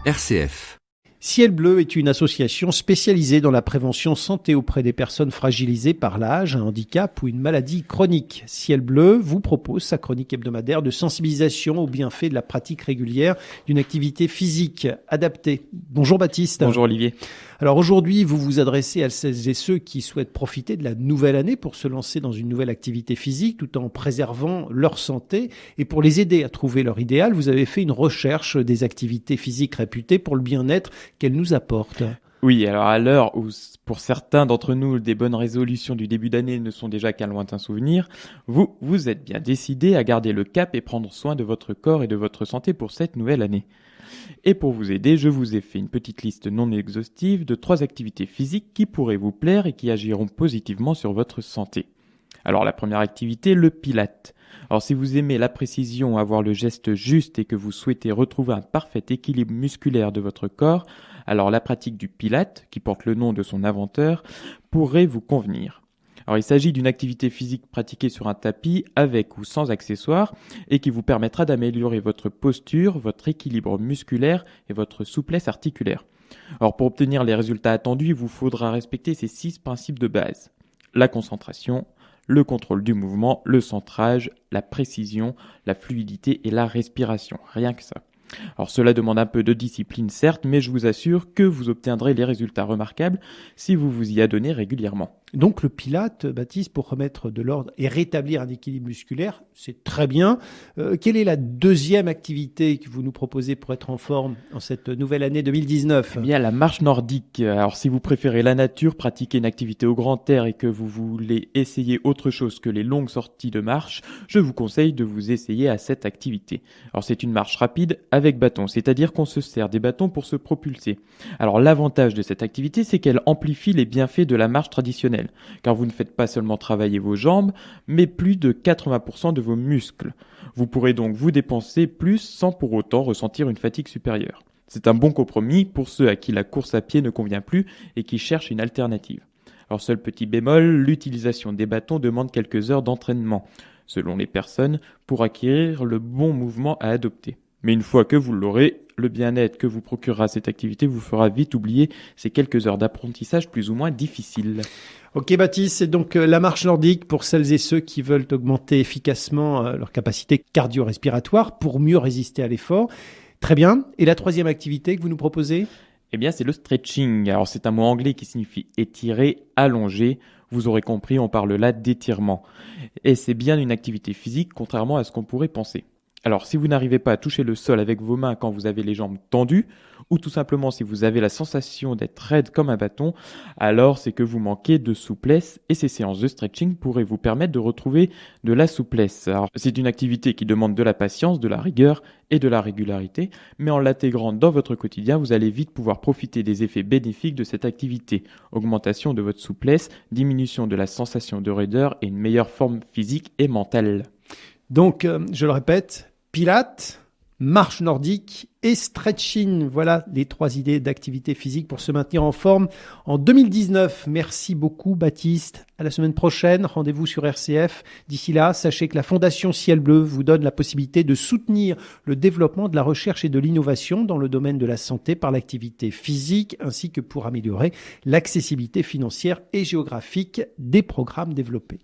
RCF. Ciel Bleu est une association spécialisée dans la prévention santé auprès des personnes fragilisées par l'âge, un handicap ou une maladie chronique. Ciel Bleu vous propose sa chronique hebdomadaire de sensibilisation aux bienfaits de la pratique régulière d'une activité physique adaptée. Bonjour Baptiste. Bonjour Olivier. Alors aujourd'hui, vous vous adressez à celles et ceux qui souhaitent profiter de la nouvelle année pour se lancer dans une nouvelle activité physique tout en préservant leur santé. Et pour les aider à trouver leur idéal, vous avez fait une recherche des activités physiques réputées pour le bien-être qu'elles nous apportent. Oui, alors à l'heure où pour certains d'entre nous, des bonnes résolutions du début d'année ne sont déjà qu'un lointain souvenir, vous êtes bien décidé à garder le cap et prendre soin de votre corps et de votre santé pour cette nouvelle année. Et pour vous aider, je vous ai fait une petite liste non exhaustive de 3 activités physiques qui pourraient vous plaire et qui agiront positivement sur votre santé. Alors la première activité, le Pilates. Alors si vous aimez la précision, avoir le geste juste et que vous souhaitez retrouver un parfait équilibre musculaire de votre corps, alors la pratique du Pilates, qui porte le nom de son inventeur, pourrait vous convenir. Alors il s'agit d'une activité physique pratiquée sur un tapis avec ou sans accessoires et qui vous permettra d'améliorer votre posture, votre équilibre musculaire et votre souplesse articulaire. Alors pour obtenir les résultats attendus, il vous faudra respecter ces 6 principes de base. La concentration, le contrôle du mouvement, le centrage, la précision, la fluidité et la respiration. Rien que ça. Alors cela demande un peu de discipline certes, mais je vous assure que vous obtiendrez les résultats remarquables si vous vous y adonnez régulièrement. Donc le Pilates, Baptiste, pour remettre de l'ordre et rétablir un équilibre musculaire, c'est très bien. Quelle est la deuxième activité que vous nous proposez pour être en forme en cette nouvelle année 2019 ? Eh bien, la marche nordique. Alors si vous préférez la nature, pratiquer une activité au grand air et que vous voulez essayer autre chose que les longues sorties de marche, je vous conseille de vous essayer à cette activité. Alors c'est une marche rapide avec bâton, c'est-à-dire qu'on se sert des bâtons pour se propulser. Alors l'avantage de cette activité, c'est qu'elle amplifie les bienfaits de la marche traditionnelle, car vous ne faites pas seulement travailler vos jambes, mais plus de 80% de vos muscles. Vous pourrez donc vous dépenser plus sans pour autant ressentir une fatigue supérieure. C'est un bon compromis pour ceux à qui la course à pied ne convient plus et qui cherchent une alternative. Alors seul petit bémol, l'utilisation des bâtons demande quelques heures d'entraînement, selon les personnes, pour acquérir le bon mouvement à adopter. Mais une fois que vous l'aurez, le bien-être que vous procurera cette activité vous fera vite oublier ces quelques heures d'apprentissage plus ou moins difficiles. Ok Baptiste, c'est donc la marche nordique pour celles et ceux qui veulent augmenter efficacement leur capacité cardio-respiratoire pour mieux résister à l'effort. Très bien. Et la troisième activité que vous nous proposez ? Eh bien, c'est le stretching. Alors, c'est un mot anglais qui signifie étirer, allonger. Vous aurez compris, on parle là d'étirement. Et c'est bien une activité physique, contrairement à ce qu'on pourrait penser. Alors, si vous n'arrivez pas à toucher le sol avec vos mains quand vous avez les jambes tendues, ou tout simplement si vous avez la sensation d'être raide comme un bâton, alors c'est que vous manquez de souplesse et ces séances de stretching pourraient vous permettre de retrouver de la souplesse. Alors, c'est une activité qui demande de la patience, de la rigueur et de la régularité, mais en l'intégrant dans votre quotidien, vous allez vite pouvoir profiter des effets bénéfiques de cette activité. Augmentation de votre souplesse, diminution de la sensation de raideur et une meilleure forme physique et mentale. Donc, je le répète, Pilates, marche nordique et stretching. Voilà les 3 idées d'activité physique pour se maintenir en forme en 2019. Merci beaucoup Baptiste. À la semaine prochaine. Rendez-vous sur RCF. D'ici là, sachez que la Fondation Ciel Bleu vous donne la possibilité de soutenir le développement de la recherche et de l'innovation dans le domaine de la santé par l'activité physique ainsi que pour améliorer l'accessibilité financière et géographique des programmes développés.